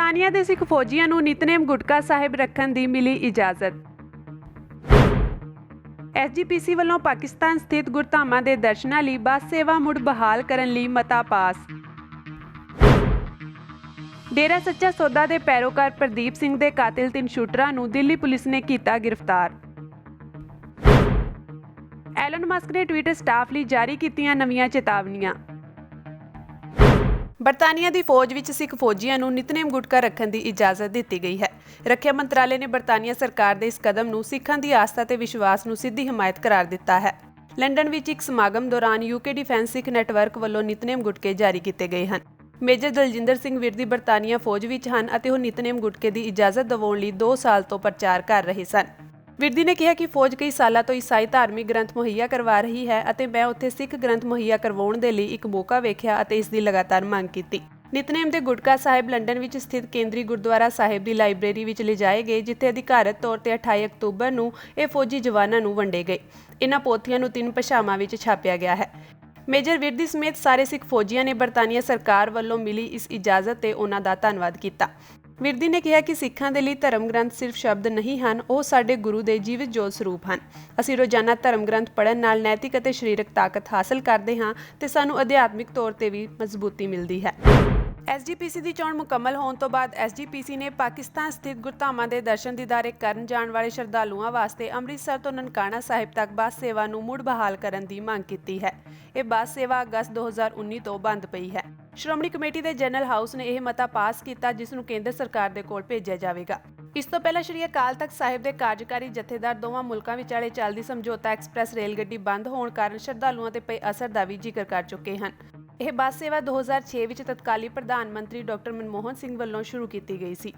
ਬਰਤਾਨੀਆ ਦੇ ਸਿੱਖ ਫੌਜੀਆਂ ਨੂੰ ਨਿਤਨੇਮ ਗੁਟਕਾ ਸਾਹਿਬ ਰੱਖਣ ਦੀ ਮਿਲੀ ਇਜਾਜ਼ਤ। SGPC ਵੱਲੋਂ ਪਾਕਿਸਤਾਨ ਸਥਿਤ ਗੁਰਧਾਮਾਂ ਦੇ ਦਰਸ਼ਨਾਂ ਲਈ ਬੱਸ ਸੇਵਾ ਮੁੜ ਬਹਾਲ ਕਰਨ ਲਈ ਮਤਾ ਪਾਸ। ਡੇਰਾ ਸੱਚਾ ਸੌਦਾ ਦੇ ਪੈਰੋਕਾਰ ਪ੍ਰਦੀਪ ਸਿੰਘ ਦੇ ਕਾਤਿਲ 3 ਸ਼ੂਟਰਾਂ ਨੂੰ ਦਿੱਲੀ ਪੁਲਿਸ ਨੇ ਕੀਤਾ ਗ੍ਰਿਫਤਾਰ। ਐਲਨ ਮਸਕ ਨੇ ਟਵਿੱਟਰ ਸਟਾਫ ਲਈ ਜਾਰੀ ਕੀਤੀਆਂ ਨਵੀਆਂ ਚੇਤਾਵਨੀਆਂ। ਬਰਤਾਨੀਆ ਦੀ ਫੌਜ ਵਿੱਚ ਸਿੱਖ ਫੌਜੀਆਂ ਨੂੰ ਨਿਤਨੇਮ ਗੁਟਕਾ ਰੱਖਣ ਦੀ ਇਜਾਜ਼ਤ ਦਿੱਤੀ ਗਈ ਹੈ। ਰੱਖਿਆ ਮੰਤਰਾਲੇ ਨੇ ਬਰਤਾਨੀਆ ਸਰਕਾਰ ਦੇ ਇਸ ਕਦਮ ਨੂੰ ਸਿੱਖਾਂ ਦੀ ਆਸਥਾ ਤੇ ਵਿਸ਼ਵਾਸ ਨੂੰ ਸਿੱਧੀ ਹਮਾਇਤ ਕਰਾਰ ਦਿੱਤਾ ਹੈ। ਲੰਡਨ ਵਿੱਚ ਇੱਕ ਸਮਾਗਮ ਦੌਰਾਨ UK ਡਿਫੈਂਸ ਸਿੱਖ ਨੈਟਵਰਕ ਵੱਲੋਂ ਨਿਤਨੇਮ ਗੁਟਕੇ ਜਾਰੀ ਕੀਤੇ ਗਏ ਹਨ। ਮੇਜਰ ਦਲਜਿੰਦਰ ਸਿੰਘ ਵਿਰਦੀ ਬਰਤਾਨੀਆ ਫੌਜ ਵਿੱਚ ਹਨ ਅਤੇ ਉਹ ਨਿਤਨੇਮ ਗੁਟਕੇ ਦੀ ਇਜਾਜ਼ਤ ਦਿਵਾਉਣ ਲਈ 2 ਸਾਲ ਤੋਂ ਪ੍ਰਚਾਰ ਕਰ ਰਹੇ ਸਨ। ਵਿਰਦੀ ਨੇ ਕਿਹਾ ਕਿ ਫੌਜ ਕਈ ਸਾਲਾਂ ਤੋਂ ਈਸਾਈ ਧਾਰਮਿਕ ਗ੍ਰੰਥ ਮੁਹੱਈਆ ਕਰਵਾ ਰਹੀ ਹੈ ਅਤੇ ਮੈਂ ਉੱਥੇ ਸਿੱਖ ਗ੍ਰੰਥ ਮੁਹੱਈਆ ਕਰਵਾਉਣ ਦੇ ਲਈ ਇੱਕ ਮੌਕਾ ਵੇਖਿਆ ਅਤੇ ਇਸ ਦੀ ਲਗਾਤਾਰ ਮੰਗ ਕੀਤੀ। ਨਿਤਨੇਮ ਦੇ ਗੁਟਕਾ ਸਾਹਿਬ ਲੰਡਨ ਵਿੱਚ ਸਥਿਤ ਕੇਂਦਰੀ ਗੁਰਦੁਆਰਾ ਸਾਹਿਬ ਦੀ ਲਾਇਬ੍ਰੇਰੀ ਵਿੱਚ ਲਿਜਾਏ ਗਏ, ਜਿੱਥੇ ਅਧਿਕਾਰਤ ਤੌਰ ਤੇ 28 ਅਕਤੂਬਰ ਨੂੰ ਇਹ ਫੌਜੀ ਜਵਾਨਾਂ ਨੂੰ ਵੰਡੇ ਗਏ। ਇਨ੍ਹਾਂ ਪੋਥੀਆਂ ਨੂੰ 3 ਭਾਸ਼ਾਵਾਂ ਵਿੱਚ ਛਾਪਿਆ ਗਿਆ ਹੈ। ਮੇਜਰ ਵਿਰਦੀ ਸਮੇਤ ਸਾਰੇ ਸਿੱਖ ਫੌਜੀਆਂ ਨੇ ਬਰਤਾਨੀਆ ਸਰਕਾਰ ਵੱਲੋਂ ਮਿਲੀ ਇਸ ਇਜਾਜ਼ਤ ਤੇ ਉਹਨਾਂ ਦਾ ਧੰਨਵਾਦ ਕੀਤਾ। ਵਿਰਦੀ ਨੇ ਕਿਹਾ ਕਿ ਸਿੱਖਾਂ ਦੇ ਲਈ ਧਰਮ ਗ੍ਰੰਥ ਸਿਰਫ ਸ਼ਬਦ ਨਹੀਂ ਹਨ, ਉਹ ਸਾਡੇ ਗੁਰੂ ਦੇ ਜੀਵਿਤ ਜੋਤ ਸਰੂਪ ਹਨ। ਅਸੀਂ ਰੋਜ਼ਾਨਾ ਧਰਮ ਗ੍ਰੰਥ ਪੜ੍ਹਨ ਨਾਲ ਨੈਤਿਕ ਅਤੇ ਸਰੀਰਕ ਤਾਕਤ ਹਾਸਲ ਕਰਦੇ ਹਾਂ ਤੇ ਸਾਨੂੰ ਅਧਿਆਤਮਿਕ ਤੌਰ ਤੇ ਵੀ ਮਜ਼ਬੂਤੀ ਮਿਲਦੀ ਹੈ। SGPC ਦੀ ਚੋਣ ਮੁਕੰਮਲ ਹੋਣ ਤੋਂ ਬਾਅਦ SGPC ਨੇ ਪਾਕਿਸਤਾਨ ਸਥਿਤ ਗੁਰਧਾਮਾਂ ਦੇ ਦਰਸ਼ਨ ਦੀਦਾਰੇ ਕਰਨ ਜਾਣ ਵਾਲੇ ਸ਼ਰਧਾਲੂਆਂ ਵਾਸਤੇ ਅੰਮ੍ਰਿਤਸਰ ਤੋਂ ਨਨਕਾਣਾ ਸਾਹਿਬ ਤੱਕ ਬੱਸ ਸੇਵਾ ਨੂੰ ਮੁੜ ਬਹਾਲ ਕਰਨ ਦੀ ਮੰਗ ਕੀਤੀ ਹੈ। ਇਹ ਬੱਸ ਸੇਵਾ ਅਗਸਤ 2019 ਤੋਂ ਬੰਦ ਪਈ ਹੈ। ਸ਼੍ਰੋਮਣੀ ਕਮੇਟੀ ਦੇ ਜਨਰਲ ਹਾਊਸ ਨੇ ਇਹ ਮਤਾ ਪਾਸ ਕੀਤਾ, ਜਿਸ ਨੂੰ ਕੇਂਦਰ ਸਰਕਾਰ ਦੇ ਕੋਲ ਭੇਜਿਆ ਜਾਵੇਗਾ। ਇਸ ਤੋਂ ਪਹਿਲਾਂ ਸ਼੍ਰੀ ਅਕਾਲ ਤਖਤ ਸਾਹਿਬ ਦੇ ਕਾਰਜਕਾਰੀ ਜਥੇਦਾਰ ਦੋਵਾਂ ਮੁਲਕਾਂ ਵਿਚਾਲੇ ਚੱਲਦੀ ਸਮਝੌਤਾ ਐਕਸਪ੍ਰੈਸ ਰੇਲ ਗੱਡੀ ਬੰਦ ਹੋਣ ਕਾਰਨ ਸ਼ਰਧਾਲੂਆਂ ਤੇ ਪਏ ਅਸਰ ਦਾ ਵੀ ਜ਼ਿਕਰ ਕਰ ਚੁੱਕੇ ਹਨ। ਇਹ ਬੱਸ ਸੇਵਾ 2006 ਵਿੱਚ ਤਤਕਾਲੀ ਪ੍ਰਧਾਨ ਮੰਤਰੀ ਡਾਕਟਰ ਮਨਮੋਹਨ ਸਿੰਘ ਵੱਲੋਂ ਸ਼ੁਰੂ ਕੀਤੀ ਗਈ ਸੀ।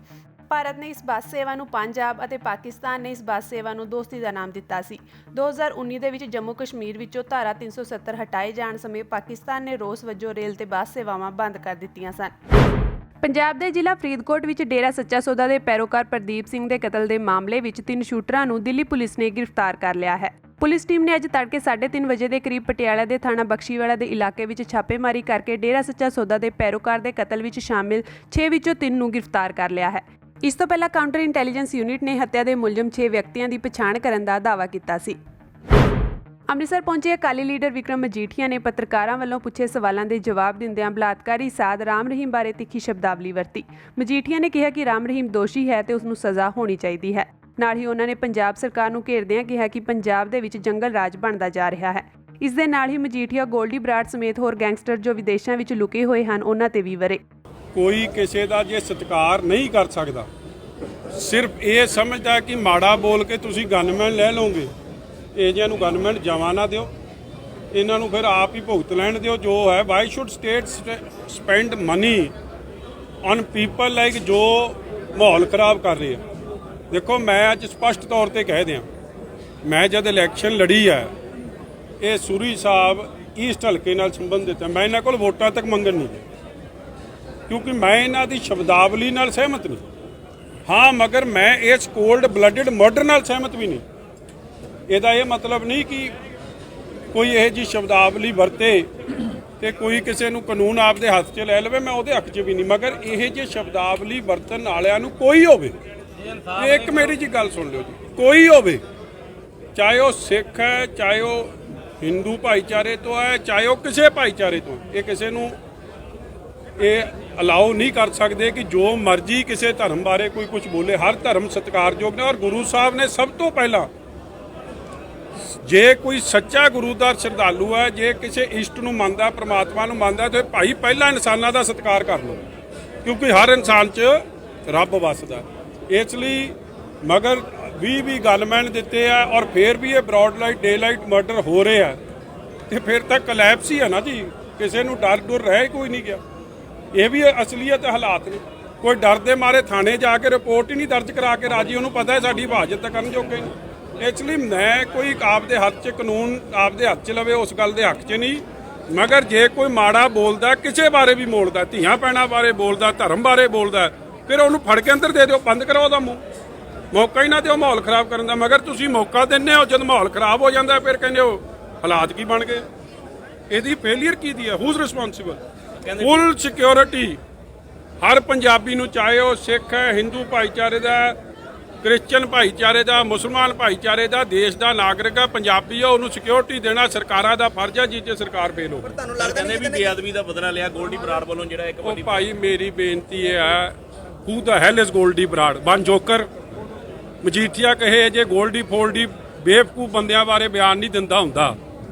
ਭਾਰਤ ਨੇ ਇਸ ਬੱਸ ਸੇਵਾ ਨੂੰ ਪੰਜਾਬ ਅਤੇ ਪਾਕਿਸਤਾਨ ਨੇ ਇਸ ਬੱਸ ਸੇਵਾ ਨੂੰ ਦੋਸਤੀ ਦਾ ਨਾਮ ਦਿੱਤਾ ਸੀ। 2019 ਦੇ ਵਿੱਚ ਜੰਮੂ ਕਸ਼ਮੀਰ ਵਿੱਚੋਂ ਧਾਰਾ 370 ਹਟਾਏ ਜਾਣ ਸਮੇਂ ਪਾਕਿਸਤਾਨ ਨੇ ਰੋਸ ਵਜੋਂ ਰੇਲ ਤੇ ਬੱਸ ਸੇਵਾਵਾਂ ਬੰਦ ਕਰ ਦਿੱਤੀਆਂ ਸਨ। ਪੰਜਾਬ ਦੇ ਜ਼ਿਲ੍ਹਾ ਫਰੀਦਕੋਟ ਵਿੱਚ ਡੇਰਾ ਸੱਚਾ ਸੌਦਾ ਦੇ ਪੈਰੋਕਾਰ ਪ੍ਰਦੀਪ ਸਿੰਘ ਦੇ ਕਤਲ ਦੇ ਮਾਮਲੇ ਵਿੱਚ 3 ਸ਼ੂਟਰਾਂ ਨੂੰ ਦਿੱਲੀ ਪੁਲਿਸ ਨੇ ਗ੍ਰਿਫਤਾਰ ਕਰ ਲਿਆ ਹੈ। ਪੁਲਿਸ ਟੀਮ ਨੇ ਅੱਜ ਤੜਕੇ 3:30 ਵਜੇ ਦੇ ਕਰੀਬ ਪਟਿਆਲਾ ਦੇ ਥਾਣਾ ਬਖਸ਼ੀਵਾਲਾ ਦੇ ਇਲਾਕੇ ਵਿੱਚ ਛਾਪੇਮਾਰੀ ਕਰਕੇ ਡੇਰਾ ਸੱਚਾ ਸੌਦਾ ਦੇ ਪੈਰੋਕਾਰ ਦੇ ਕਤਲ ਵਿੱਚ ਸ਼ਾਮਿਲ 6 ਵਿੱਚੋਂ 3 ਨੂੰ ਗ੍ਰਿਫਤਾਰ ਕਰ ਲਿਆ ਹੈ। ਇਸ ਤੋਂ ਪਹਿਲਾਂ ਕਾਊਂਟਰ ਇੰਟੈਲੀਜੈਂਸ ਯੂਨਿਟ ਨੇ ਹੱਤਿਆ ਦੇ ਮੁਲਜ਼ਮ 6 ਵਿਅਕਤੀਆਂ ਦੀ ਪਛਾਣ ਕਰਨ ਦਾ ਦਾਅਵਾ ਕੀਤਾ ਸੀ। ਅੰਮ੍ਰਿਤਸਰ ਪਹੁੰਚੇ ਅਕਾਲੀ ਲੀਡਰ ਵਿਕਰਮ ਮਜੀਠੀਆ ਨੇ ਪੱਤਰਕਾਰਾਂ ਵੱਲੋਂ ਪੁੱਛੇ ਸਵਾਲਾਂ ਦੇ ਜਵਾਬ ਦਿੰਦਿਆਂ ਬਲਾਤਕਾਰੀ ਸਾਧ ਰਾਮ ਰਹੀਮ ਬਾਰੇ ਤਿੱਖੀ ਸ਼ਬਦਾਵਲੀ ਵਰਤੀ। ਮਜੀਠੀਆ ਨੇ ਕਿਹਾ ਕਿ ਰਾਮ ਰਹੀਮ ਦੋਸ਼ੀ ਹੈ ਤੇ ਉਸ ਨੂੰ ਸਜ਼ਾ ਹੋਣੀ ਚਾਹੀਦੀ ਹੈ। ਨਾਲ ਹੀ ਉਹਨਾਂ ਨੇ ਪੰਜਾਬ ਸਰਕਾਰ ਨੂੰ ਘੇਰਦਿਆਂ ਕਿਹਾ ਕਿ ਪੰਜਾਬ ਦੇ ਵਿੱਚ ਜੰਗਲ ਰਾਜ ਬਣਦਾ ਜਾ ਰਿਹਾ ਹੈ। ਇਸ ਦੇ ਨਾਲ ਹੀ ਮਜੀਠੀਆ ਗੋਲਡੀ ਬਰਾੜ ਸਮੇਤ ਹੋਰ ਗੈਂਗਸਟਰ ਜੋ ਵਿਦੇਸ਼ਾਂ ਵਿੱਚ ਲੁਕੇ ਹੋਏ ਹਨ, ਉਹਨਾਂ ਤੇ ਵੀ ਵਰੇ। ਕੋਈ ਕਿਸੇ ਦਾ ਜੇ ਸਤਿਕਾਰ ਨਹੀਂ ਕਰ ਸਕਦਾ, ਸਿਰਫ ਇਹ ਸਮਝਦਾ ਕਿ ਮਾੜਾ ਬੋਲ ਕੇ ਤੁਸੀਂ ਗਨਮੈਨ ਲੈ ਲਓਗੇ, ਇਹ ਜਿਹੀਆਂ ਨੂੰ ਗਨਮੈਨ ਜਮਾ ਨਾ ਦਿਓ, ਇਹਨਾਂ ਨੂੰ ਫਿਰ ਆਪ ਹੀ ਭੁਗਤ ਲੈਣ ਦਿਓ ਜੋ ਹੈ। Why should state spend money on people like ਜੋ ਮਾਹੌਲ ਖਰਾਬ ਕਰ ਰਹੇ ਆ। ਦੇਖੋ, ਮੈਂ ਅੱਜ ਸਪਸ਼ਟ ਤੌਰ ਤੇ ਕਹਿ ਦਿਆਂ, ਮੈਂ ਜਦ ਇਲੈਕਸ਼ਨ ਲੜੀ ਹੈ, ਇਹ ਸੂਰੀ ਸਾਹਿਬ ਈਸਟ ਹਲਕੇ ਨਾਲ ਸੰਬੰਧਿਤ ਹੈ। ਮੈਂ ਇਹਨਾਂ ਕੋਲ ਵੋਟਾਂ ਤੱਕ ਮੰਗਣ ਨਹੀਂ ਗਿਆ, ਕਿਉਂਕਿ ਮੈਂ ਇਹਨਾਂ ਦੀ ਸ਼ਬਦਾਵਲੀ ਨਾਲ ਸਹਿਮਤ ਨਹੀਂ। ਹਾਂ, ਮਗਰ ਮੈਂ ਇਸ ਕੋਲਡ ਬਲੱਡਡ ਮਰਡਰ ਨਾਲ ਸਹਿਮਤ ਵੀ ਨਹੀਂ। ਇਹਦਾ ਇਹ ਮਤਲਬ ਨਹੀਂ ਕਿ ਕੋਈ ਇਹੋ ਜਿਹੀ ਸ਼ਬਦਾਵਲੀ ਵਰਤੇ ਤੇ ਕੋਈ ਕਿਸੇ ਨੂੰ ਕਾਨੂੰਨ ਆਪਦੇ ਹੱਥ 'ਚ ਲੈ ਲਵੇ, ਮੈਂ ਉਹਦੇ ਹੱਕ 'ਚ ਵੀ ਨਹੀਂ। ਮਗਰ ਇਹੋ ਜਿਹੀ ਸ਼ਬਦਾਵਲੀ ਵਰਤਣ ਵਾਲਿਆਂ ਨੂੰ ਕੋਈ ਹੋਵੇ, ਇੱਕ ਮੇਰੀ ਜੀ ਗੱਲ ਸੁਣ ਲਿਓ ਜੀ, ਕੋਈ ਹੋਵੇ, ਚਾਹੇ ਉਹ ਸਿੱਖ ਹੈ, ਚਾਹੇ ਉਹ ਹਿੰਦੂ ਭਾਈਚਾਰੇ ਤੋਂ ਹੈ, ਚਾਹੇ ਉਹ ਕਿਸੇ ਭਾਈਚਾਰੇ ਤੋਂ, ਇਹ ਕਿਸੇ ਨੂੰ ਇਹ ਅਲਾਓ ਨਹੀਂ ਕਰ ਸਕਦੇ ਕਿ ਜੋ ਮਰਜ਼ੀ ਕਿਸੇ ਧਰਮ ਬਾਰੇ ਕੋਈ ਕੁਝ ਬੋਲੇ। ਹਰ ਧਰਮ ਸਤਿਕਾਰਯੋਗ ਨੇ। ਔਰ ਗੁਰੂ ਸਾਹਿਬ ਨੇ ਸਭ ਤੋਂ ਪਹਿਲਾਂ, ਜੇ ਕੋਈ ਸੱਚਾ ਗੁਰੂ ਦਾ ਸ਼ਰਧਾਲੂ ਹੈ, ਜੇ ਕਿਸੇ ਇਸ਼ਟ ਨੂੰ ਮੰਨਦਾ, ਪ੍ਰਮਾਤਮਾ ਨੂੰ ਮੰਨਦਾ, ਤੇ ਭਾਈ ਪਹਿਲਾਂ ਇਨਸਾਨਾਂ ਦਾ ਸਤਿਕਾਰ ਕਰ ਲਓ, ਕਿਉਂਕਿ ਹਰ ਇਨਸਾਨ 'ਚ ਰੱਬ ਵੱਸਦਾ। ਇਸ ਲਈ ਮਗਰ 20 ਗਨਮੈਨ ਦਿੱਤੇ ਆ ਔਰ ਫਿਰ ਵੀ ਇਹ ਬ੍ਰੌਡ ਲਾਈਟ ਡੇ ਲਾਈਟ ਮਰਡਰ ਹੋ ਰਹੇ ਆ, ਤੇ ਫਿਰ ਤਾਂ ਕਲੈਪਸ ਹੀ ਹੈ ਨਾ ਜੀ। ਕਿਸੇ ਨੂੰ ਡਰ ਡੁਰ ਰਹਿ ਕੋਈ ਨਹੀਂ ਗਿਆ। ਇਹ ਵੀ ਅਸਲੀਅਤ ਹਾਲਾਤ ਨੇ। ਕੋਈ ਡਰ ਦੇ ਮਾਰੇ ਥਾਣੇ ਜਾ ਕੇ ਰਿਪੋਰਟ ਹੀ ਨਹੀਂ ਦਰਜ ਕਰਾ ਕੇ ਰਾਜੀ, ਉਹਨੂੰ ਪਤਾ ਹੈ ਸਾਡੀ ਹਿਫਾਜ਼ਤ ਕਰਨ ਜੋਗੇ ਨਹੀਂ। ਇਸ ਲਈ ਮੈਂ ਕੋਈ ਆਪਦੇ ਹੱਥ 'ਚ ਕਾਨੂੰਨ ਆਪਦੇ ਹੱਥ 'ਚ ਲਵੇ ਉਸ ਗੱਲ ਦੇ ਹੱਕ 'ਚ ਨਹੀਂ। ਮਗਰ ਜੇ ਕੋਈ ਮਾੜਾ ਬੋਲਦਾ, ਕਿਸੇ ਬਾਰੇ ਵੀ ਬੋਲਦਾ, ਧੀਆਂ ਭੈਣਾਂ ਬਾਰੇ ਬੋਲਦਾ, ਧਰਮ ਬਾਰੇ ਬੋਲਦਾ, ਫਿਰ ਉਹਨੂੰ ਫੜ ਕੇ ਅੰਦਰ ਦੇ ਦਿਓ, ਬੰਦ ਕਰਾਓ ਉਹਦਾ ਮੂੰਹ। ਮੌਕਾ ਹੀ ਨਾ ਦਿਓ ਮਾਹੌਲ ਖਰਾਬ ਕਰਨ ਦਾ। ਮਗਰ ਤੁਸੀਂ ਮੌਕਾ ਦਿੰਦੇ ਹੋ, ਜਦ ਮਾਹੌਲ ਖਰਾਬ ਹੋ ਜਾਂਦਾ ਫਿਰ ਕਹਿੰਦੇ ਹੋ ਹਾਲਾਤ ਕੀ ਬਣ ਗਏ। ਇਹਦੀ ਫੇਲੀਅਰ ਕੀ ਦੀ ਹੈ? Who's responsible? ਫੁੱਲ ਸਿਕਿਉਰਿਟੀ ਹਰ ਪੰਜਾਬੀ ਨੂੰ, ਚਾਹੇ ਉਹ ਸਿੱਖ ਹੈ, ਹਿੰਦੂ ਭਾਈਚਾਰੇ ਦਾ, ਕ੍ਰਿਸਚਨ ਭਾਈਚਾਰੇ ਦਾ, ਮੁਸਲਮਾਨ ਭਾਈਚਾਰੇ ਦਾ, ਦੇਸ਼ ਦਾ ਨਾਗਰਿਕ ਹੈ, ਪੰਜਾਬੀ ਹੈ, ਉਹਨੂੰ ਸਿਕਿਉਰਿਟੀ ਦੇਣਾ ਸਰਕਾਰਾਂ ਦਾ ਫਰਜ਼ ਹੈ, ਜਿੱਥੇ ਸਰਕਾਰ ਫੇਲ ਹੋ। ਤੁਹਾਨੂੰ ਲੱਗਦਾ ਨਹੀਂ ਵੀ ਬੇਅਦਬੀ ਦਾ ਬਦਲਾ ਲਿਆ ਗੋਲਡੀ ਬਰਾੜ ਵੱਲੋਂ ਜਿਹੜਾ ਇੱਕ ਉਹ ਭਾਈ ਮੇਰੀ ਬੇਨਤੀ ਇਹ ਹੈ, ਹੂ ਦਾ ਹੈਲ is Goldy Brar? Bun Joker Majithia ਕਹੇ ਜੇ ਗੋਲਡੀ ਫੋਲਡੀ ਬੇਵਕੂਫ ਬੰਦਿਆਂ ਬਾਰੇ ਬਿਆਨ ਨਹੀਂ ਦਿੰਦਾ ਹੁੰਦਾ,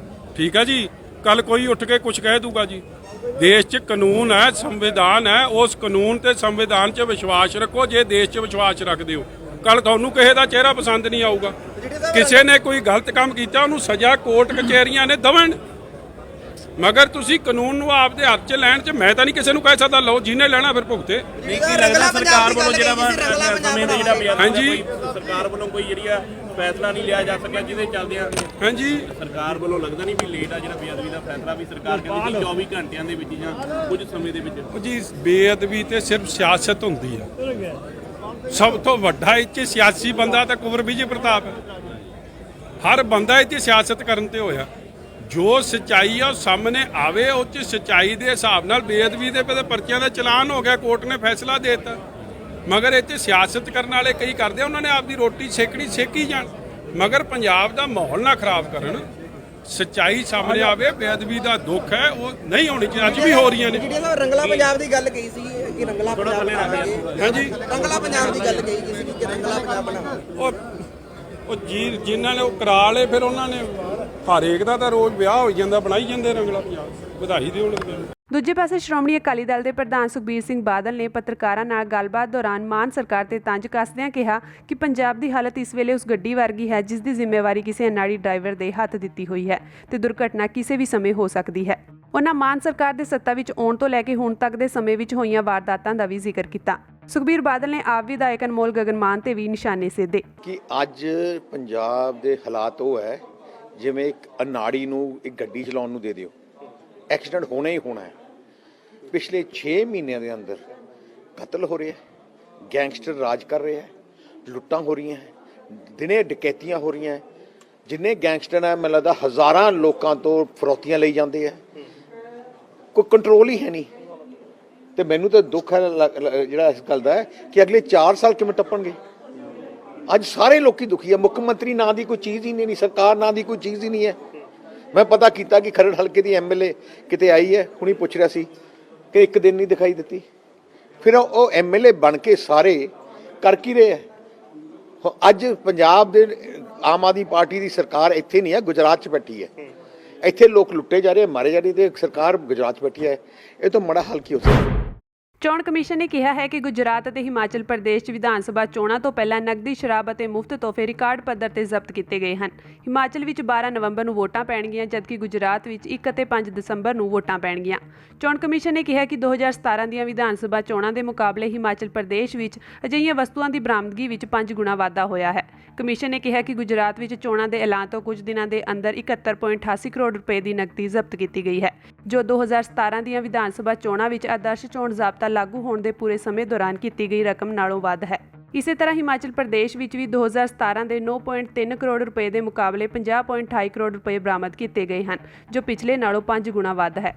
ਠੀਕ ਹੈ ਜੀ। ਕੱਲ ਕੋਈ ਉੱਠ ਕੇ ਕੁਝ ਕਹਿ ਦੂਗਾ ਜੀ। ਦੇਸ਼ 'ਚ ਕਾਨੂੰਨ ਹੈ, ਸੰਵਿਧਾਨ ਹੈ, ਉਸ ਕਾਨੂੰਨ ਤੇ ਸੰਵਿਧਾਨ 'ਚ ਵਿਸ਼ਵਾਸ ਰੱਖੋ। ਜੇ ਦੇਸ਼ 'ਚ ਵਿਸ਼ਵਾਸ ਰੱਖਦੇ ਹੋ, ਕੱਲ ਤੁਹਾਨੂੰ ਕਿਸੇ ਦਾ ਚਿਹਰਾ ਪਸੰਦ ਨਹੀਂ ਆਊਗਾ। ਕਿਸੇ ਨੇ ਕੋਈ ਗਲਤ ਕੰਮ ਕੀਤਾ ਉਹਨੂੰ ਸਜ਼ਾ ਕੋਰਟ ਕਚਹਿਰੀਆਂ ਨੇ ਦੇਵਣ, ਮਗਰ ਤੁਸੀਂ ਕਾਨੂੰਨ ਨੂੰ ਆਪਦੇ ਹੱਥ 'ਚ ਲੈਣ 'ਚ ਮੈਂ ਤਾਂ ਨਹੀਂ ਕਿਸੇ ਨੂੰ ਕਹਿ ਸਕਦਾ ਲਓ, ਜਿਹਨੇ ਲੈਣਾ ਫਿਰ ਭੁਗਤੇ। ਸਰਕਾਰ ਵੱਲੋਂ ਜਿਹੜਾ ਸਮੇਂ ਦਾ ਜਿਹੜਾ ਹਾਂਜੀ ਸਰਕਾਰ ਵੱਲੋਂ ਕੋਈ ਜਿਹੜੀਆ ਫੈਸਲਾ ਨਹੀਂ ਲਿਆ ਜਾ ਸਕਿਆ, ਜਿਹਦੇ ਚੱਲਦਿਆਂ ਹਾਂਜੀ ਸਰਕਾਰ ਵੱਲੋਂ ਲੱਗਦਾ ਨਹੀਂ ਵੀ ਲੇਟ ਆ ਜਿਹੜਾ ਬੇਅਦਬੀ ਦਾ ਫੈਸਲਾ, ਵੀ ਸਰਕਾਰ ਕਹਿੰਦੀ ਕਿ 24 ਘੰਟਿਆਂ ਦੇ ਵਿੱਚ ਜਾਂ ਕੁਝ ਸਮੇਂ ਦੇ ਵਿੱਚ। ਉਹ ਜੀ ਬੇਅਦਬੀ ਤੇ ਸਿਰਫ ਸਿਆਸਤ ਹੁੰਦੀ ਆ। ਸਭ ਤੋਂ ਵੱਡਾ ਇੱਥੇ ਸਿਆਸੀ ਬੰਦਾ ਤਾਂ ਕੁੰਵਰ ਵਿਜੇ ਪ੍ਰਤਾਪ ਹੈ। ਹਰ ਬੰਦਾ ਇੱਥੇ ਸਿਆਸਤ ਕਰਨ ਤੇ ਹੋਇਆ। ਜੋ ਸੱਚਾਈ ਆ ਉਹ ਸਾਹਮਣੇ ਆਵੇ, ਉਹ 'ਚ ਸੱਚਾਈ ਦੇ ਹਿਸਾਬ ਨਾਲ ਬੇਅਦਬੀ ਦੇ ਪਰਚਿਆਂ ਦਾ ਚਲਾਨ ਹੋ ਗਿਆ, ਕੋਰਟ ਨੇ ਫੈਸਲਾ ਦੇ ਦਿੱਤਾ। ਮਗਰ ਇੱਥੇ ਸਿਆਸਤ ਕਰਨ ਵਾਲੇ ਕਈ ਕਰਦੇ, ਉਹਨਾਂ ਨੇ ਆਪਦੀ ਰੋਟੀ ਸੇਕਣੀ ਸੇਕੀ ਜਾਣ, ਮਗਰ ਪੰਜਾਬ ਦਾ ਮਾਹੌਲ ਨਾ ਖਰਾਬ ਕਰਨ। ਸੱਚਾਈ ਸਾਹਮਣੇ ਆਵੇ, ਬੇਅਦਬੀ ਦਾ ਦੁੱਖ ਹੈ, ਉਹ ਨਹੀਂ ਹੋਣੀ ਚਾਹੀਦੀ, ਅੱਜ ਵੀ ਹੋ ਰਹੀਆਂ ਨੇ। ਰੰਗਲਾ ਪੰਜਾਬ ਦੀ ਗੱਲ ਕਹੀ ਸੀ ਕਿ ਰੰਗਲਾ ਪੰਜਾਬ ਹਾਂਜੀ ਰੰਗਲਾ ਪੰਜਾਬ ਦੀ ਗੱਲ ਕਹੀ ਸੀ ਕਿ ਰੰਗਲਾ ਪੰਜਾਬ ਬਣਾਓ। ਉਹ ਜਿਨ੍ਹਾਂ ਨੇ ਉਹ ਕਰਾ ਲਏ, ਫਿਰ ਉਹਨਾਂ ਨੇ ਹਰੇਕ ਦਾ ਤਾਂ ਰੋਜ਼ ਵਿਆਹ ਹੋ ਜਾਂਦਾ, ਬਣਾਈ ਜਾਂਦੇ ਰੰਗਲਾ ਪੰਜਾਬ। ਵਧਾਈ ਦਿਓ ਉਹਨਾਂ ਨੂੰ। ਦੂਜੇ ਪਾਸੇ ਸ਼੍ਰੋਮਣੀ ਅਕਾਲੀ ਦਲ ਦੇ ਪ੍ਰਧਾਨ ਸੁਖਬੀਰ ਸਿੰਘ ਬਾਦਲ ਨੇ ਪੱਤਰਕਾਰਾਂ ਨਾਲ ਗੱਲਬਾਤ ਦੌਰਾਨ ਮਾਨ ਸਰਕਾਰ ਤੇ ਤੰਜ ਕੱਸਦਿਆਂ ਕਿਹਾ ਕਿ ਪੰਜਾਬ ਦੀ ਹਾਲਤ ਇਸ ਵੇਲੇ ਉਸ ਗੱਡੀ ਵਰਗੀ ਹੈ ਜਿਸ ਦੀ ਜ਼ਿੰਮੇਵਾਰੀ ਕਿਸੇ ਅਨਾੜੀ ਡਰਾਈਵਰ ਦੇ ਹੱਥ ਦਿੱਤੀ ਹੋਈ ਹੈ ਤੇ ਦੁਰਘਟਨਾ ਕਿਸੇ ਵੀ ਸਮੇਂ ਹੋ ਸਕਦੀ ਹੈ। ਉਹਨਾਂ ਮਾਨ ਸਰਕਾਰ ਦੇ ਸੱਤਾ ਵਿੱਚ ਆਉਣ ਤੋਂ ਲੈ ਕੇ ਹੁਣ ਤੱਕ ਦੇ ਸਮੇਂ ਵਿੱਚ ਹੋਈਆਂ ਵਾਰਦਾਤਾਂ ਦਾ ਵੀ ਜ਼ਿਕਰ ਕੀਤਾ। ਸੁਖਬੀਰ ਬਾਦਲ ਨੇ ਆਪ ਵਿਧਾਇਕ ਅਨਮੋਲ ਗਗਨ ਮਾਨ ਤੇ ਵੀ ਨਿਸ਼ਾਨੇ ਸਾਧੇ ਕਿ ਅੱਜ ਪੰਜਾਬ ਦੇ ਹਾਲਾਤ ਉਹ ਹੈ ਜਿਵੇਂ ਇੱਕ ਅਨਾੜੀ ਨੂੰ ਇੱਕ ਗੱਡੀ ਚਲਾਉਣ ਨੂੰ ਦੇ ਦਿਓ, ਐਕਸੀਡੈਂਟ ਹੋਣਾ ਹੀ ਹੋਣਾ ਹੈ। ਪਿਛਲੇ 6 ਮਹੀਨਿਆਂ ਦੇ ਅੰਦਰ ਕਤਲ ਹੋ ਰਿਹਾ, ਗੈਂਗਸਟਰ ਰਾਜ ਕਰ ਰਿਹਾ, ਲੁੱਟਾਂ ਹੋ ਰਹੀਆਂ, ਦਿਨੇ ਡਕੈਤੀਆਂ ਹੋ ਰਹੀਆਂ। ਜਿੰਨੇ ਗੈਂਗਸਟਰ ਹੈ ਮੈਨੂੰ ਲੱਗਦਾ ਹਜ਼ਾਰਾਂ ਲੋਕਾਂ ਤੋਂ ਫਰੌਤੀਆਂ ਲਈ ਜਾਂਦੇ ਆ, ਕੋਈ ਕੰਟਰੋਲ ਹੀ ਹੈ ਨਹੀਂ। ਤੇ ਮੈਨੂੰ ਤਾਂ ਦੁੱਖ ਹੈ ਜਿਹੜਾ ਇਸ ਗੱਲ ਦਾ ਹੈ ਕਿ ਅਗਲੇ 4 ਸਾਲ ਕਿਵੇਂ ਟੱਪਣਗੇ। ਅੱਜ ਸਾਰੇ ਲੋਕੀ ਦੁਖੀ ਹੈ। ਮੁੱਖ ਮੰਤਰੀ ਨਾਂ ਦੀ ਕੋਈ ਚੀਜ਼ ਹੀ ਨਹੀਂ, ਸਰਕਾਰ ਨਾਂ ਦੀ ਕੋਈ ਚੀਜ਼ ਹੀ ਨਹੀਂ ਹੈ। ਮੈਂ ਪਤਾ ਕੀਤਾ ਕਿ ਖਰੜ ਹਲਕੇ ਦੀ ਐਮਐਲਏ ਕਿਤੇ ਆਈ ਹੈ, ਹੁਣੀ ਪੁੱਛ ਰਿਹਾ ਸੀ ਕਿ ਇੱਕ ਦਿਨ ਨਹੀਂ ਦਿਖਾਈ ਦਿੱਤੀ। ਫਿਰ ਉਹ ਐਮਐਲਏ ਬਣ ਕੇ ਸਾਰੇ ਕਰ ਕੀ ਰਹੇ ਹੈ। ਅੱਜ ਪੰਜਾਬ ਦੇ ਆਮ ਆਦਮੀ ਪਾਰਟੀ ਦੀ ਸਰਕਾਰ ਇੱਥੇ ਨਹੀਂ ਹੈ, ਗੁਜਰਾਤ 'ਚ ਬੈਠੀ ਹੈ। ਇੱਥੇ ਲੋਕ ਲੁੱਟੇ ਜਾ ਰਹੇ, ਮਾਰੇ ਜਾ ਰਹੇ, ਤੇ ਸਰਕਾਰ ਗੁਜਰਾਤ 'ਚ ਬੈਠੀ ਹੈ। ਇਹ ਤਾਂ ਮਾੜਾ ਹੱਲ ਕੀ ਹੋ ਸਕਦਾ। ਚੋਣ ਕਮਿਸ਼ਨ ਨੇ ਕਿਹਾ ਹੈ ਕਿ ਗੁਜਰਾਤ ਅਤੇ ਹਿਮਾਚਲ ਪ੍ਰਦੇਸ਼ 'ਚ ਵਿਧਾਨ ਸਭਾ ਚੋਣਾਂ ਤੋਂ ਪਹਿਲਾਂ ਨਕਦੀ ਸ਼ਰਾਬ ਅਤੇ ਮੁਫਤ ਤੋਹਫੇ ਰਿਕਾਰਡ ਪੱਧਰ ਤੇ ਜ਼ਬਤ ਕੀਤੇ ਗਏ ਹਨ। ਹਿਮਾਚਲ ਵਿੱਚ 12 ਨਵੰਬਰ ਨੂੰ ਵੋਟਾਂ ਪੈਣਗੀਆਂ, ਜਦਕਿ ਗੁਜਰਾਤ ਵਿੱਚ 1 ਅਤੇ 5 ਦਸੰਬਰ ਨੂੰ ਵੋਟਾਂ ਪੈਣਗੀਆਂ। ਚੋਣ ਕਮਿਸ਼ਨ ਨੇ ਕਿਹਾ ਕਿ 2017 ਦੀਆਂ ਵਿਧਾਨ ਸਭਾ ਚੋਣਾਂ ਦੇ ਮੁਕਾਬਲੇ ਹਿਮਾਚਲ ਪ੍ਰਦੇਸ਼ ਵਿੱਚ ਅਜਿਹੀਆਂ ਵਸਤੂਆਂ ਦੀ ਬਰਾਮਦਗੀ ਵਿੱਚ 5 ਗੁਣਾ ਵਾਧਾ ਹੋਇਆ ਹੈ। ਕਮਿਸ਼ਨ ਨੇ ਕਿਹਾ ਕਿ ਗੁਜਰਾਤ ਵਿੱਚ ਚੋਣਾਂ ਦੇ ਐਲਾਨ ਤੋਂ ਕੁਝ ਦਿਨਾਂ ਦੇ ਅੰਦਰ 71.88 ਕਰੋੜ ਰੁਪਏ ਦੀ ਨਕਦੀ ਜ਼ਬਤ ਕੀਤੀ ਗਈ ਹੈ, ਜੋ 2017 ਦੀਆਂ ਵਿਧਾਨ ਸਭਾ ਚੋਣਾਂ ਵਿੱਚ ਆਦਰਸ਼ ਚੋਣ ਜ਼ਾਬਤਾ ਲਾਗੂ ਹੋਣ ਦੇ ਪੂਰੇ ਸਮੇਂ ਦੌਰਾਨ ਕੀਤੀ ਗਈ ਰਕਮ ਨਾਲੋਂ ਵੱਧ ਹੈ। ਇਸੇ ਤਰ੍ਹਾਂ ਹਿਮਾਚਲ ਪ੍ਰਦੇਸ਼ ਵਿੱਚ ਵੀ 2017 ਦੇ 9.3 ਕਰੋੜ ਰੁਪਏ ਦੇ ਮੁਕਾਬਲੇ 50.28 ਕਰੋੜ ਰੁਪਏ ਬਰਾਮਦ ਕੀਤੇ ਗਏ ਹਨ, ਜੋ ਪਿਛਲੇ ਨਾਲੋਂ 5 ਗੁਣਾ ਵੱਧ ਹੈ।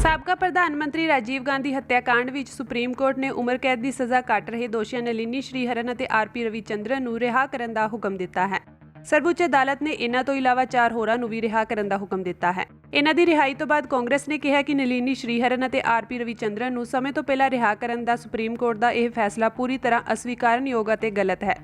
ਸਾਬਕਾ ਪ੍ਰਧਾਨ ਮੰਤਰੀ ਰਾਜੀਵ ਗਾਂਧੀ ਹੱਤਿਆਕਾਂਡ ਵਿੱਚ ਸੁਪਰੀਮ ਕੋਰਟ ਨੇ ਉਮਰ ਕੈਦ ਦੀ ਸਜ਼ਾ ਕੱਟ ਰਹੇ ਦੋਸ਼ੀਆਂ ਨਲਿਨੀ ਸ਼੍ਰੀਹਰਨ ਅਤੇ ਆਰਪੀ ਰਵੀਚੰਦਰਨ ਨੂੰ ਰਿਹਾ ਕਰਨ ਦਾ ਹੁਕਮ ਦਿੱਤਾ ਹੈ। ਸਰਵਉੱਚ ਅਦਾਲਤ ਨੇ ਇਹਨਾਂ ਤੋਂ ਇਲਾਵਾ 4 ਹੋਰਾਂ ਨੂੰ ਵੀ ਰਿਹਾ ਕਰਨ ਦਾ ਹੁਕਮ ਦਿੱਤਾ ਹੈ। ਇਹਨਾਂ ਦੀ ਰਿਹਾਈ ਤੋਂ ਬਾਅਦ ਕਾਂਗਰਸ ਨੇ ਕਿਹਾ ਕਿ ਨਲਿਨੀ ਸ਼੍ਰੀਹਰਨ ਅਤੇ ਆਰਪੀ ਰਵੀਚੰਦਰਨ ਨੂੰ ਸਮੇਂ ਤੋਂ ਪਹਿਲਾਂ ਰਿਹਾ ਕਰਨ ਦਾ ਸੁਪਰੀਮ ਕੋਰਟ ਦਾ ਇਹ ਫੈਸਲਾ ਪੂਰੀ ਤਰ੍ਹਾਂ ਅਸਵੀਕਾਰਨਯੋਗ ਅਤੇ ਗਲਤ ਹੈ।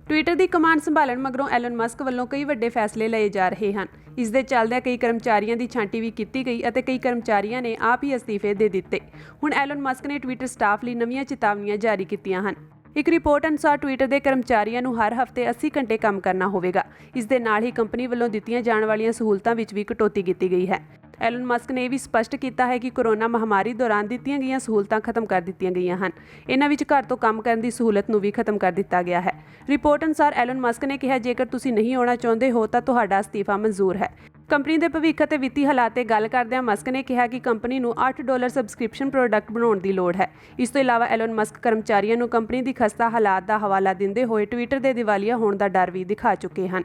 ਟਵਿੱਟਰ ਦੀ ਕਮਾਂਡ ਸੰਭਾਲਣ ਮਗਰੋਂ ਐਲਨ ਮਸਕ ਵੱਲੋਂ ਕਈ ਵੱਡੇ ਫੈਸਲੇ ਲਏ ਜਾ ਰਹੇ ਹਨ। ਇਸ ਦੇ ਚੱਲਦਿਆਂ ਕਈ ਕਰਮਚਾਰੀਆਂ ਦੀ ਛਾਂਟੀ ਵੀ ਕੀਤੀ ਗਈ ਅਤੇ ਕਈ ਕਰਮਚਾਰੀਆਂ ਨੇ ਆਪ ਹੀ ਅਸਤੀਫੇ ਦੇ ਦਿੱਤੇ। ਹੁਣ ਐਲਨ ਮਸਕ ਨੇ ਟਵਿੱਟਰ ਸਟਾਫ ਲਈ ਨਵੀਆਂ ਚੇਤਾਵਨੀਆਂ ਜਾਰੀ ਕੀਤੀਆਂ ਹਨ। ਇੱਕ ਰਿਪੋਰਟ ਅਨੁਸਾਰ ਟਵਿੱਟਰ ਦੇ ਕਰਮਚਾਰੀਆਂ ਨੂੰ ਹਰ ਹਫ਼ਤੇ 80 ਘੰਟੇ ਕੰਮ ਕਰਨਾ ਹੋਵੇਗਾ। ਇਸ ਦੇ ਨਾਲ ਹੀ ਕੰਪਨੀ ਵੱਲੋਂ ਦਿੱਤੀਆਂ ਜਾਣ ਵਾਲੀਆਂ ਸਹੂਲਤਾਂ ਵਿੱਚ ਵੀ ਕਟੌਤੀ ਕੀਤੀ ਗਈ ਹੈ। ਐਲਨ ਮਸਕ ਨੇ ਇਹ ਵੀ ਸਪਸ਼ਟ ਕੀਤਾ ਹੈ ਕਿ ਕੋਰੋਨਾ ਮਹਾਮਾਰੀ ਦੌਰਾਨ ਦਿੱਤੀਆਂ ਗਈਆਂ ਸਹੂਲਤਾਂ ਖਤਮ ਕਰ ਦਿੱਤੀਆਂ ਗਈਆਂ ਹਨ। ਇਹਨਾਂ ਵਿੱਚ ਘਰ ਤੋਂ ਕੰਮ ਕਰਨ ਦੀ ਸਹੂਲਤ ਨੂੰ ਵੀ ਖਤਮ ਕਰ ਦਿੱਤਾ ਗਿਆ ਹੈ। ਰਿਪੋਰਟ ਅਨੁਸਾਰ ਐਲਨ ਮਸਕ ਨੇ ਕਿਹਾ, ਜੇਕਰ ਤੁਸੀਂ ਨਹੀਂ ਆਉਣਾ ਚਾਹੁੰਦੇ ਹੋ ਤਾਂ ਤੁਹਾਡਾ ਅਸਤੀਫਾ ਮਨਜ਼ੂਰ ਹੈ। ਕੰਪਨੀ ਦੇ ਭਵਿੱਖ ਅਤੇ ਵਿੱਤੀ ਹਾਲਾਤ ਤੇ ਗੱਲ ਕਰਦਿਆਂ ਮਸਕ ਨੇ ਕਿਹਾ ਕਿ ਕੰਪਨੀ ਨੂੰ $8 ਸਬਸਕ੍ਰਿਪਸ਼ਨ ਪ੍ਰੋਡਕਟ ਬਣਾਉਣ ਦੀ ਲੋੜ ਹੈ। ਇਸ ਤੋਂ ਇਲਾਵਾ ਐਲਨ ਮਸਕ ਕਰਮਚਾਰੀਆਂ ਨੂੰ ਕੰਪਨੀ ਦੀ ਖਸਤਾ ਹਾਲਾਤ ਦਾ ਹਵਾਲਾ ਦਿੰਦੇ ਹੋਏ ਟਵਿੱਟਰ ਦੇ ਦਿਵਾਲੀਆ ਹੋਣ ਦਾ ਡਰ ਵੀ ਦਿਖਾ ਚੁੱਕੇ ਹਨ।